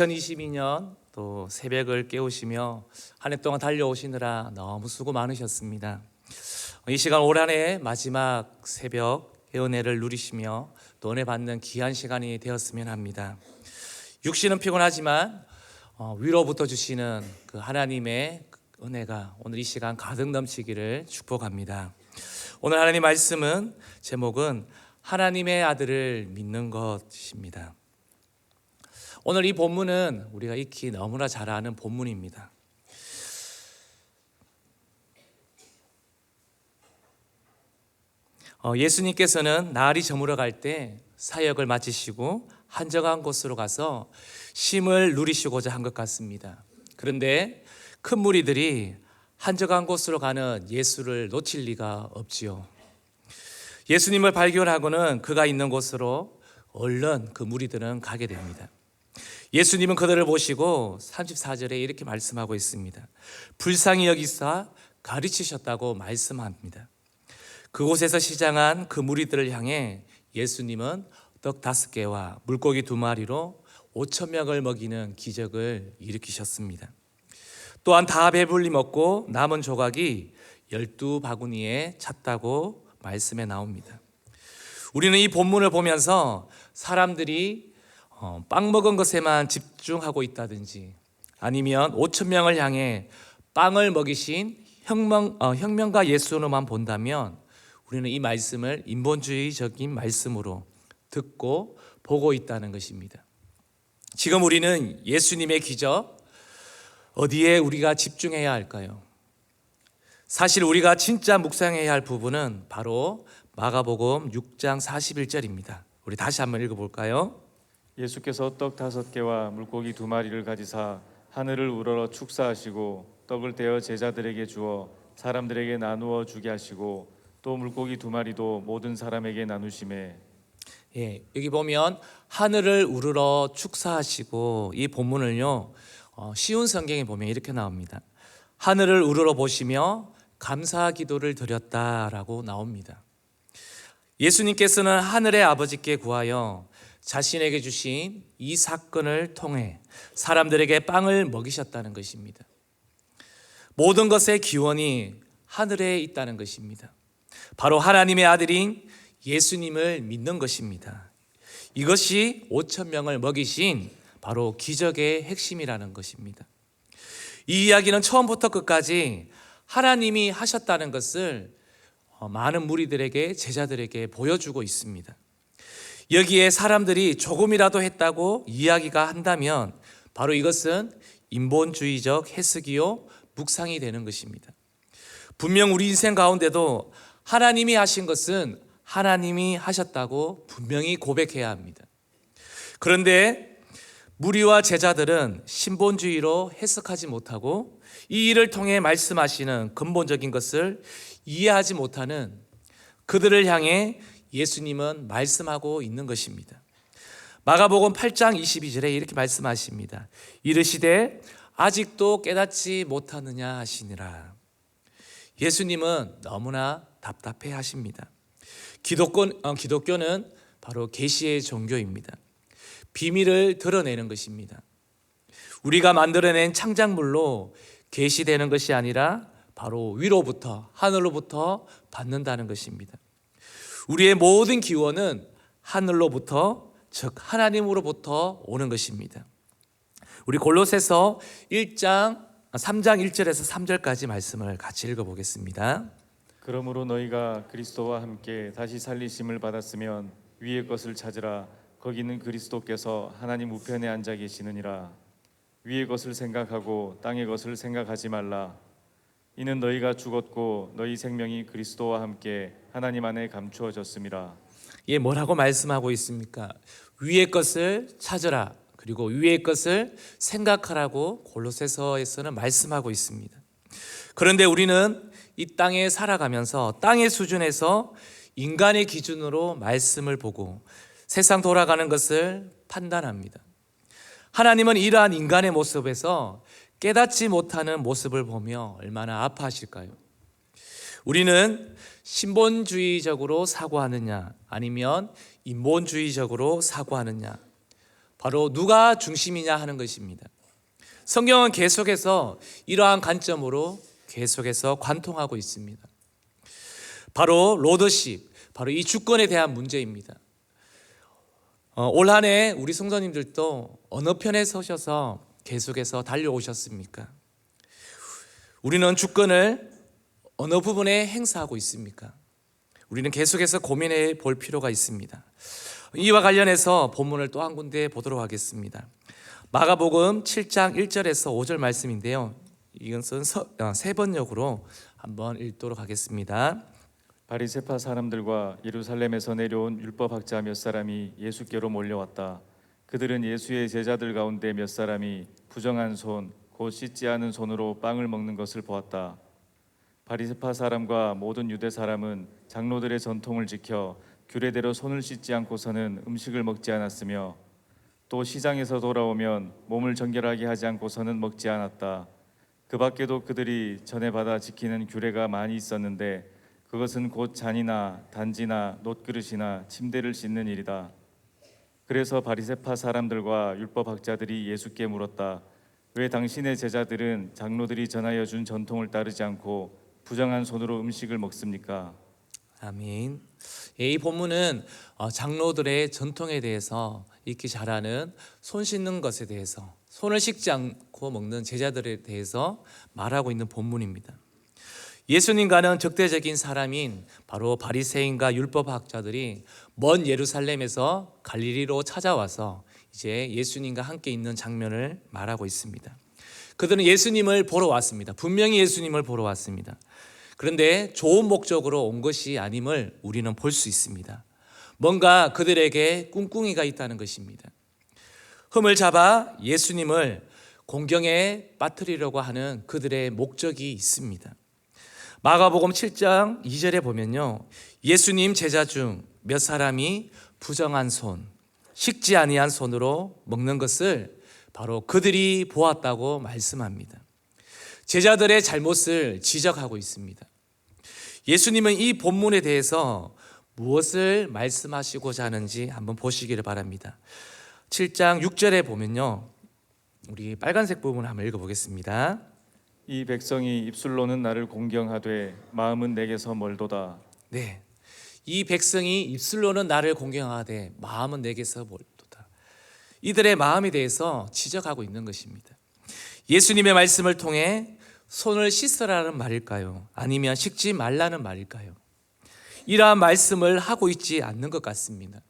2022년 또 새벽을 깨우시며 한 해 동안 달려오시느라 너무 수고 많으셨습니다. 이 시간 올 한 해의 마지막 새벽 은혜를 누리시며 또 은혜 받는 귀한 시간이 되었으면 합니다. 육신은 피곤하지만 위로부터 주시는 그 하나님의 은혜가 오늘 이 시간 가득 넘치기를 축복합니다. 오늘 하나님 말씀은 제목은 하나님의 아들을 믿는 것입니다. 오늘 이 본문은 우리가 익히 너무나 잘 아는 본문입니다. 예수님께서는 날이 저물어 갈 때 사역을 마치시고 한적한 곳으로 가서 쉼을 누리시고자 한 것 같습니다. 그런데 큰 무리들이 한적한 곳으로 가는 예수를 놓칠 리가 없지요. 예수님을 발견하고는 그가 있는 곳으로 얼른 그 무리들은 가게 됩니다. 예수님은 그들을 보시고 34절에 이렇게 말씀하고 있습니다. 불쌍히 여기사 가르치셨다고 말씀합니다. 그곳에서 시장한 그 무리들을 향해 예수님은 떡 5개와 물고기 2마리로 5,000명을 먹이는 기적을 일으키셨습니다. 또한 다 배불리 먹고 남은 조각이 12바구니에 찼다고 말씀에 나옵니다. 우리는 이 본문을 보면서 사람들이 빵 먹은 것에만 집중하고 있다든지 아니면 5,000명을 향해 빵을 먹이신 혁명가 예수로만 본다면 우리는 이 말씀을 인본주의적인 말씀으로 듣고 보고 있다는 것입니다. 지금 우리는 예수님의 기적 어디에 우리가 집중해야 할까요? 사실 우리가 진짜 묵상해야 할 부분은 바로 마가복음 6장 41절입니다. 우리 다시 한번 읽어볼까요? 예수께서 떡 5개와 물고기 2마리를 가지사 하늘을 우러러 축사하시고 떡을 떼어 제자들에게 주어 사람들에게 나누어 주게 하시고 또 물고기 2마리도 모든 사람에게 나누시매. 여기 보면 하늘을 우러러 축사하시고 이 본문을요 쉬운 성경에 보면 이렇게 나옵니다. 하늘을 우러러 보시며 감사 기도를 드렸다라고 나옵니다. 예수님께서는 하늘의 아버지께 구하여 자신에게 주신 이 사건을 통해 사람들에게 빵을 먹이셨다는 것입니다. 모든 것의 기원이 하늘에 있다는 것입니다. 바로 하나님의 아들인 예수님을 믿는 것입니다. 이것이 5,000명을 먹이신 바로 기적의 핵심이라는 것입니다. 이 이야기는 처음부터 끝까지 하나님이 하셨다는 것을 많은 무리들에게 제자들에게 보여주고 있습니다. 여기에 사람들이 조금이라도 했다고 이야기가 한다면 바로 이것은 인본주의적 해석이요 묵상이 되는 것입니다. 분명 우리 인생 가운데도 하나님이 하신 것은 하나님이 하셨다고 분명히 고백해야 합니다. 그런데 무리와 제자들은 신본주의로 해석하지 못하고 이 일을 통해 말씀하시는 근본적인 것을 이해하지 못하는 그들을 향해 예수님은 말씀하고 있는 것입니다. 마가복음 8장 22절에 이렇게 말씀하십니다. 이르시되 아직도 깨닫지 못하느냐 하시니라. 예수님은 너무나 답답해 하십니다. 기독교는 바로 계시의 종교입니다. 비밀을 드러내는 것입니다. 우리가 만들어낸 창작물로 계시되는 것이 아니라 바로 위로부터 하늘로부터 받는다는 것입니다. 우리의 모든 기원은 하늘로부터 즉 하나님으로부터 오는 것입니다. 우리 골로새서 3장 1절에서 3절까지 말씀을 같이 읽어보겠습니다. 그러므로 너희가 그리스도와 함께 다시 살리심을 받았으면 위의 것을 찾으라. 거기는 그리스도께서 하나님 우편에 앉아 계시느니라. 위의 것을 생각하고 땅의 것을 생각하지 말라. 이는 너희가 죽었고 너희 생명이 그리스도와 함께 하나님 안에 감추어졌음이라. 뭐라고 말씀하고 있습니까? 위의 것을 찾으라. 그리고 위의 것을 생각하라고 골로새서에서는 말씀하고 있습니다. 그런데 우리는 이 땅에 살아가면서 땅의 수준에서 인간의 기준으로 말씀을 보고 세상 돌아가는 것을 판단합니다. 하나님은 이러한 인간의 모습에서 깨닫지 못하는 모습을 보며 얼마나 아파하실까요? 우리는 신본주의적으로 사고하느냐 아니면 인본주의적으로 사고하느냐 바로 누가 중심이냐 하는 것입니다. 성경은 계속해서 이러한 관점으로 계속해서 관통하고 있습니다. 바로 로더십, 바로 이 주권에 대한 문제입니다. 올 한 해 우리 성도님들도 어느 편에 서셔서 계속해서 달려오셨습니까? 우리는 주권을 어느 부분에 행사하고 있습니까? 우리는 계속해서 고민해 볼 필요가 있습니다. 이와 관련해서 본문을 또 한 군데 보도록 하겠습니다. 마가복음 7장 1절에서 5절 말씀인데요. 이것은 세 번역으로 한번 읽도록 하겠습니다. 바리새파 사람들과 예루살렘에서 내려온 율법학자 몇 사람이 예수께로 몰려왔다. 그들은 예수의 제자들 가운데 몇 사람이 부정한 손, 곧 씻지 않은 손으로 빵을 먹는 것을 보았다. 바리새파 사람과 모든 유대 사람은 장로들의 전통을 지켜 규례대로 손을 씻지 않고서는 음식을 먹지 않았으며 또 시장에서 돌아오면 몸을 정결하게 하지 않고서는 먹지 않았다. 그 밖에도 그들이 전에 받아 지키는 규례가 많이 있었는데 그것은 곧 잔이나 단지나 놋그릇이나 침대를 씻는 일이다. 그래서 바리새파 사람들과 율법학자들이 예수께 물었다. 왜 당신의 제자들은 장로들이 전하여 준 전통을 따르지 않고 부정한 손으로 음식을 먹습니까? 아멘. 이 본문은 장로들의 전통에 대해서 익히 잘 아는 손 씻는 것에 대해서, 손을 씻지 않고 먹는 제자들에 대해서 말하고 있는 본문입니다. 예수님과는 적대적인 사람인 바로 바리새인과 율법학자들이 먼 예루살렘에서 갈릴리로 찾아와서 이제 예수님과 함께 있는 장면을 말하고 있습니다. 그들은 예수님을 보러 왔습니다. 분명히 예수님을 보러 왔습니다. 그런데 좋은 목적으로 온 것이 아님을 우리는 볼 수 있습니다. 뭔가 그들에게 꿍꿍이가 있다는 것입니다. 흠을 잡아 예수님을 공경에 빠뜨리려고 하는 그들의 목적이 있습니다. 마가복음 7장 2절에 보면요, 예수님 제자 중 몇 사람이 부정한 손, 식지 아니한 손으로 먹는 것을 바로 그들이 보았다고 말씀합니다. 제자들의 잘못을 지적하고 있습니다. 예수님은 이 본문에 대해서 무엇을 말씀하시고자 하는지 한번 보시기를 바랍니다. 7장 6절에 보면요, 우리 빨간색 부분을 한번 읽어보겠습니다. 이 백성이 입술로는 나를 공경하되 마음은 내게서 멀도다. 네, 이 백성이 입술로는 나를 공경하되 마음은 내게서 멀도다. 이들의 마음에 대해서 지적하고 있는 것입니다. 예수님의 말씀을 통해 손을 씻으라는 말일까요? 아니면 씻지 말라는 말일까요? 이러한 말씀을 하고 있지 않는 것 같습니다.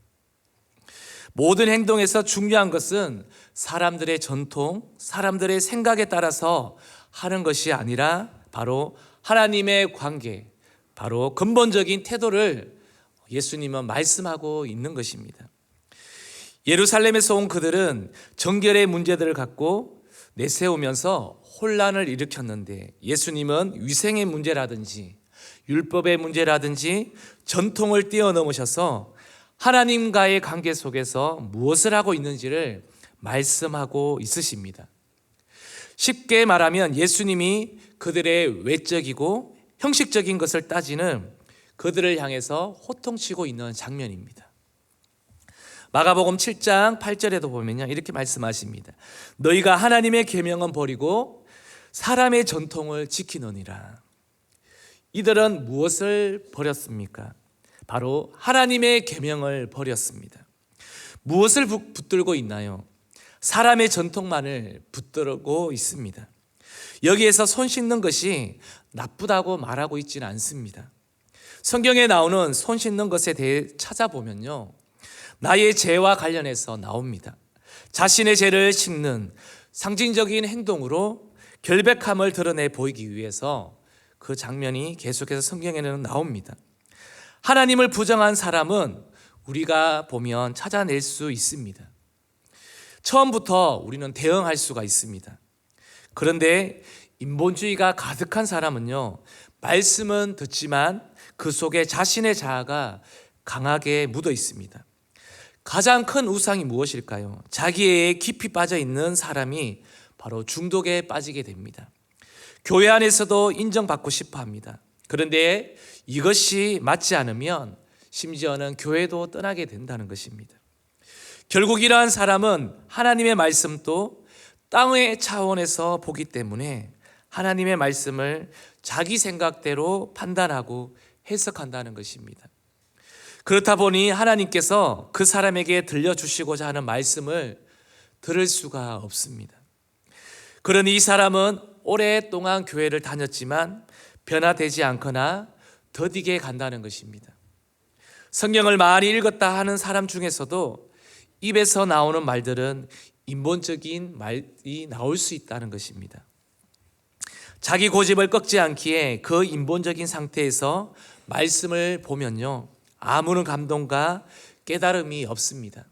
모든 행동에서 중요한 것은 사람들의 전통, 사람들의 생각에 따라서 하는 것이 아니라 바로 하나님의 관계, 바로 근본적인 태도를 예수님은 말씀하고 있는 것입니다. 예루살렘에서 온 그들은 정결의 문제들을 갖고 내세우면서 혼란을 일으켰는데 예수님은 위생의 문제라든지 율법의 문제라든지 전통을 뛰어넘으셔서 하나님과의 관계 속에서 무엇을 하고 있는지를 말씀하고 있으십니다. 쉽게 말하면 예수님이 그들의 외적이고 형식적인 것을 따지는 그들을 향해서 호통치고 있는 장면입니다. 마가복음 7장 8절에도 보면요, 이렇게 말씀하십니다. 너희가 하나님의 계명은 버리고 사람의 전통을 지키느니라. 이들은 무엇을 버렸습니까? 바로 하나님의 계명을 버렸습니다. 무엇을 붙들고 있나요? 사람의 전통만을 붙들고 있습니다. 여기에서 손 씻는 것이 나쁘다고 말하고 있지는 않습니다. 성경에 나오는 손 씻는 것에 대해 찾아보면요, 나의 죄와 관련해서 나옵니다. 자신의 죄를 씻는 상징적인 행동으로 결백함을 드러내 보이기 위해서 그 장면이 계속해서 성경에는 나옵니다. 하나님을 부정한 사람은 우리가 보면 찾아낼 수 있습니다. 처음부터 우리는 대응할 수가 있습니다. 그런데 인본주의가 가득한 사람은요, 말씀은 듣지만 그 속에 자신의 자아가 강하게 묻어 있습니다. 가장 큰 우상이 무엇일까요? 자기애에 깊이 빠져 있는 사람이 바로 중독에 빠지게 됩니다. 교회 안에서도 인정받고 싶어 합니다. 그런데 이것이 맞지 않으면 심지어는 교회도 떠나게 된다는 것입니다. 결국 이러한 사람은 하나님의 말씀도 땅의 차원에서 보기 때문에 하나님의 말씀을 자기 생각대로 판단하고 해석한다는 것입니다. 그렇다 보니 하나님께서 그 사람에게 들려주시고자 하는 말씀을 들을 수가 없습니다. 그러니 이 사람은 오랫동안 교회를 다녔지만 변화되지 않거나 더디게 간다는 것입니다. 성경을 많이 읽었다 하는 사람 중에서도 입에서 나오는 말들은 인본적인 말이 나올 수 있다는 것입니다. 자기 고집을 꺾지 않기에 그 인본적인 상태에서 말씀을 보면요, 아무런 감동과 깨달음이 없습니다.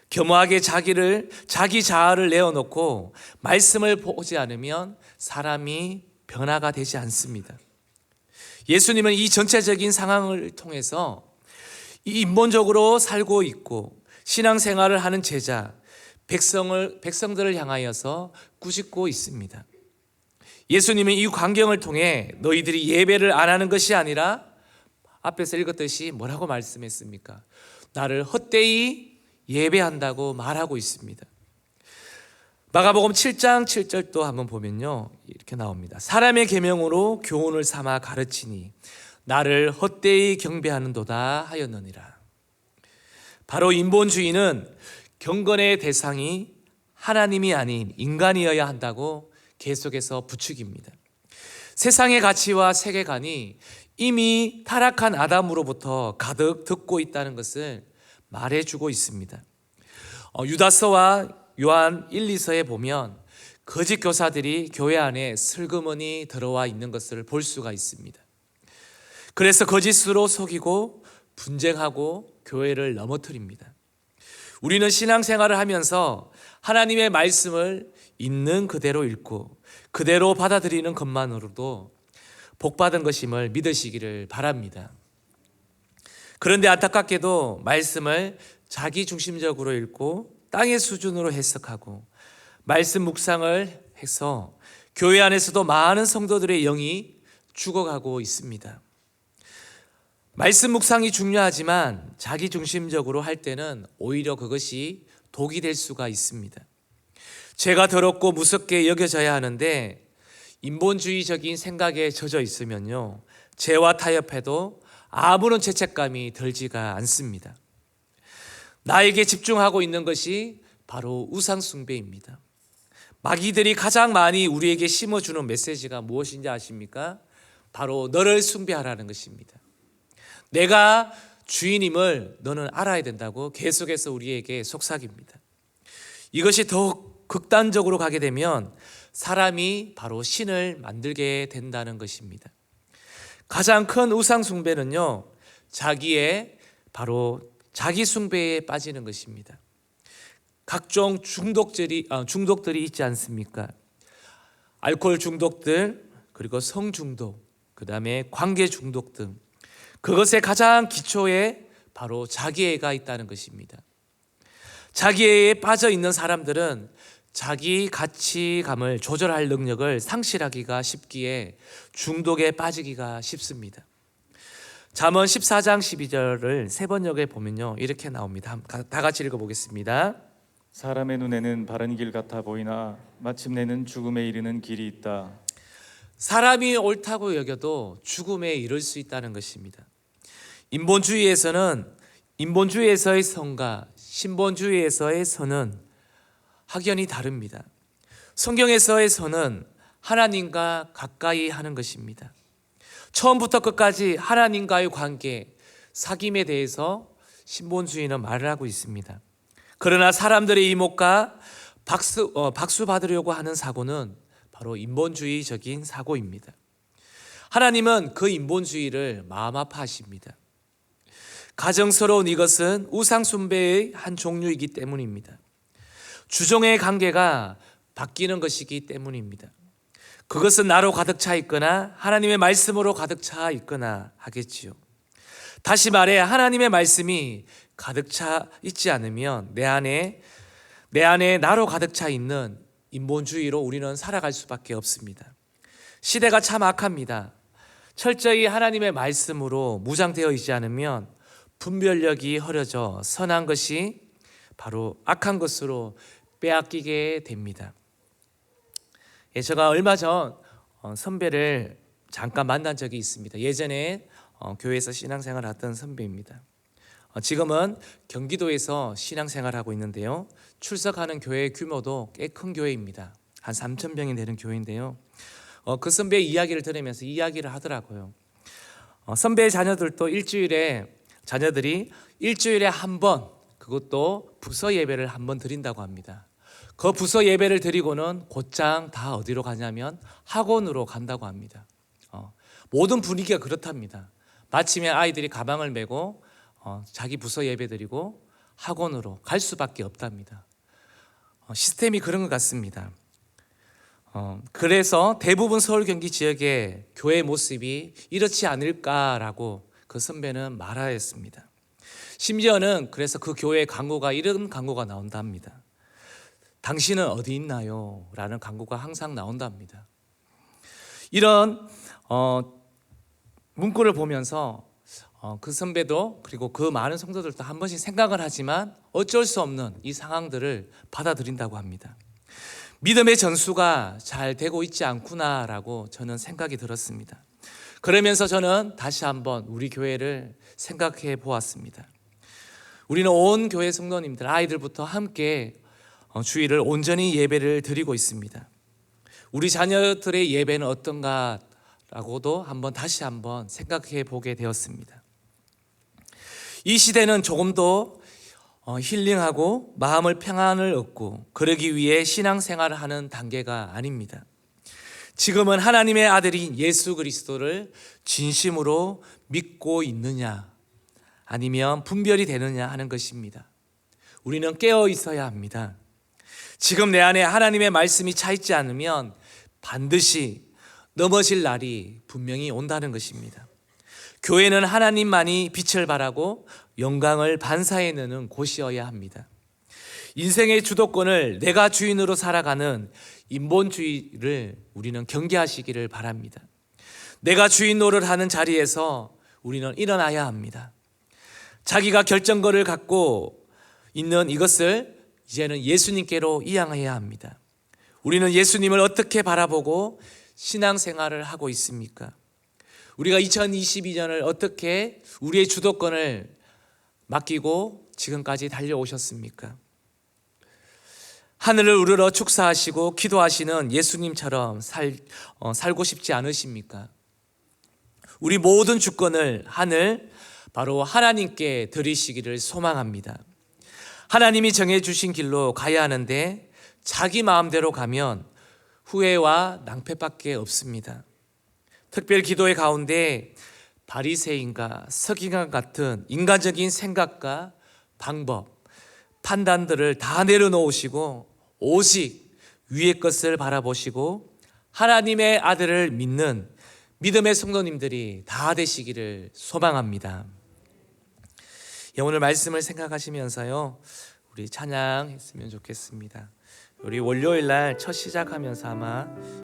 겸허하게 자기 자아를 내어놓고 말씀을 보지 않으면 사람이 변화가 되지 않습니다. 예수님은 이 전체적인 상황을 통해서 이 인본적으로 살고 있고 신앙생활을 하는 제자, 백성들을 향하여서 꾸짖고 있습니다. 예수님은 이 광경을 통해 너희들이 예배를 안 하는 것이 아니라 앞에서 읽었듯이 뭐라고 말씀했습니까? 나를 헛되이 예배한다고 말하고 있습니다. 마가복음 7장 7절도 한번 보면요, 이렇게 나옵니다. 사람의 계명으로 교훈을 삼아 가르치니 나를 헛되이 경배하는도다 하였느니라. 바로 인본주의는 경건의 대상이 하나님이 아닌 인간이어야 한다고 계속해서 부추깁니다. 세상의 가치와 세계관이 이미 타락한 아담으로부터 가득 듣고 있다는 것을 말해주고 있습니다. 유다서와 요한 1, 2서에 보면 거짓 교사들이 교회 안에 슬그머니 들어와 있는 것을 볼 수가 있습니다. 그래서 거짓으로 속이고 분쟁하고 교회를 넘어뜨립니다. 우리는 신앙생활을 하면서 하나님의 말씀을 있는 그대로 읽고 그대로 받아들이는 것만으로도 복받은 것임을 믿으시기를 바랍니다. 그런데 안타깝게도 말씀을 자기 중심적으로 읽고 땅의 수준으로 해석하고 말씀 묵상을 해서 교회 안에서도 많은 성도들의 영이 죽어가고 있습니다. 말씀 묵상이 중요하지만 자기 중심적으로 할 때는 오히려 그것이 독이 될 수가 있습니다. 죄가 더럽고 무섭게 여겨져야 하는데 인본주의적인 생각에 젖어 있으면요, 죄와 타협해도 아무런 죄책감이 들지가 않습니다. 나에게 집중하고 있는 것이 바로 우상숭배입니다. 마귀들이 가장 많이 우리에게 심어주는 메시지가 무엇인지 아십니까? 바로 너를 숭배하라는 것입니다. 내가 주인임을 너는 알아야 된다고 계속해서 우리에게 속삭입니다. 이것이 더욱 극단적으로 가게 되면 사람이 바로 신을 만들게 된다는 것입니다. 가장 큰 우상 숭배는요, 자기 숭배에 빠지는 것입니다. 각종 중독들이 있지 않습니까? 알코올 중독들, 그리고 성 중독, 그 다음에 관계 중독 등 그것의 가장 기초에 바로 자기애가 있다는 것입니다. 자기애에 빠져 있는 사람들은 자기 가치감을 조절할 능력을 상실하기가 쉽기에 중독에 빠지기가 쉽습니다. 잠언 14장 12절을 세 번역에 보면요, 이렇게 나옵니다. 다 같이 읽어보겠습니다. 사람의 눈에는 바른 길 같아 보이나 마침내는 죽음에 이르는 길이 있다. 사람이 옳다고 여겨도 죽음에 이를 수 있다는 것입니다. 인본주의에서의 선과 신본주의에서의 선은 확연히 다릅니다. 성경에서의 선은 하나님과 가까이 하는 것입니다. 처음부터 끝까지 하나님과의 관계, 사귐에 대해서 신본주의는 말을 하고 있습니다. 그러나 사람들의 이목과 박수 받으려고 하는 사고는 바로 인본주의적인 사고입니다. 하나님은 그 인본주의를 마음 아파하십니다. 가정스러운 이것은 우상숭배의 한 종류이기 때문입니다. 주종의 관계가 바뀌는 것이기 때문입니다. 그것은 나로 가득 차 있거나 하나님의 말씀으로 가득 차 있거나 하겠지요. 다시 말해 하나님의 말씀이 가득 차 있지 않으면 내 안에 나로 가득 차 있는 인본주의로 우리는 살아갈 수밖에 없습니다. 시대가 참 악합니다. 철저히 하나님의 말씀으로 무장되어 있지 않으면 분별력이 흐려져 선한 것이 바로 악한 것으로 빼앗기게 됩니다. 제가 얼마 전 선배를 잠깐 만난 적이 있습니다. 예전에 교회에서 신앙생활을 하던 선배입니다. 지금은 경기도에서 신앙생활하고 있는데요. 출석하는 교회 규모도 꽤 큰 교회입니다. 한 3,000명이 되는 교회인데요. 그 선배의 이야기를 들으면서 이야기를 하더라고요. 선배의 자녀들도 자녀들이 일주일에 한 번, 그것도 부서 예배를 한 번 드린다고 합니다. 그 부서 예배를 드리고는 곧장 다 어디로 가냐면 학원으로 간다고 합니다. 모든 분위기가 그렇답니다. 마침에 아이들이 가방을 메고 자기 부서 예배 드리고 학원으로 갈 수밖에 없답니다. 시스템이 그런 것 같습니다. 그래서 대부분 서울 경기 지역의 교회 모습이 이렇지 않을까라고 그 선배는 말하였습니다. 심지어는 그래서 그 교회 광고가 이런 광고가 나온답니다. 당신은 어디 있나요? 라는 광고가 항상 나온답니다. 이런 문구를 보면서 그 선배도 그리고 그 많은 성도들도 한 번씩 생각을 하지만 어쩔 수 없는 이 상황들을 받아들인다고 합니다. 믿음의 전수가 잘 되고 있지 않구나라고 저는 생각이 들었습니다. 그러면서 저는 다시 한번 우리 교회를 생각해 보았습니다. 우리는 온 교회 성도님들, 아이들부터 함께 주일을 온전히 예배를 드리고 있습니다. 우리 자녀들의 예배는 어떤가라고도 다시 한번 생각해 보게 되었습니다. 이 시대는 조금 더 힐링하고 마음을 평안을 얻고 그러기 위해 신앙생활을 하는 단계가 아닙니다. 지금은 하나님의 아들인 예수 그리스도를 진심으로 믿고 있느냐 아니면 분별이 되느냐 하는 것입니다. 우리는 깨어 있어야 합니다. 지금 내 안에 하나님의 말씀이 차 있지 않으면 반드시 넘어질 날이 분명히 온다는 것입니다. 교회는 하나님만이 빛을 발하고 영광을 반사해내는 곳이어야 합니다. 인생의 주도권을 내가 주인으로 살아가는 인본주의를 우리는 경계하시기를 바랍니다. 내가 주인 노릇 하는 자리에서 우리는 일어나야 합니다. 자기가 결정권을 갖고 있는 이것을 이제는 예수님께로 이양해야 합니다. 우리는 예수님을 어떻게 바라보고 신앙생활을 하고 있습니까? 우리가 2022년을 어떻게 우리의 주도권을 맡기고 지금까지 달려오셨습니까? 하늘을 우러러 축사하시고 기도하시는 예수님처럼 살고 싶지 않으십니까? 우리 모든 주권을 바로 하나님께 드리시기를 소망합니다. 하나님이 정해주신 길로 가야 하는데 자기 마음대로 가면 후회와 낭패밖에 없습니다. 특별 기도의 가운데 바리새인과 서기관 같은 인간적인 생각과 방법, 판단들을 다 내려놓으시고 오직 위의 것을 바라보시고 하나님의 아들을 믿는 믿음의 성도님들이 다 되시기를 소망합니다. 오늘 말씀을 생각하시면서요, 우리 찬양했으면 좋겠습니다. 우리 월요일 날 첫 시작하면서 아마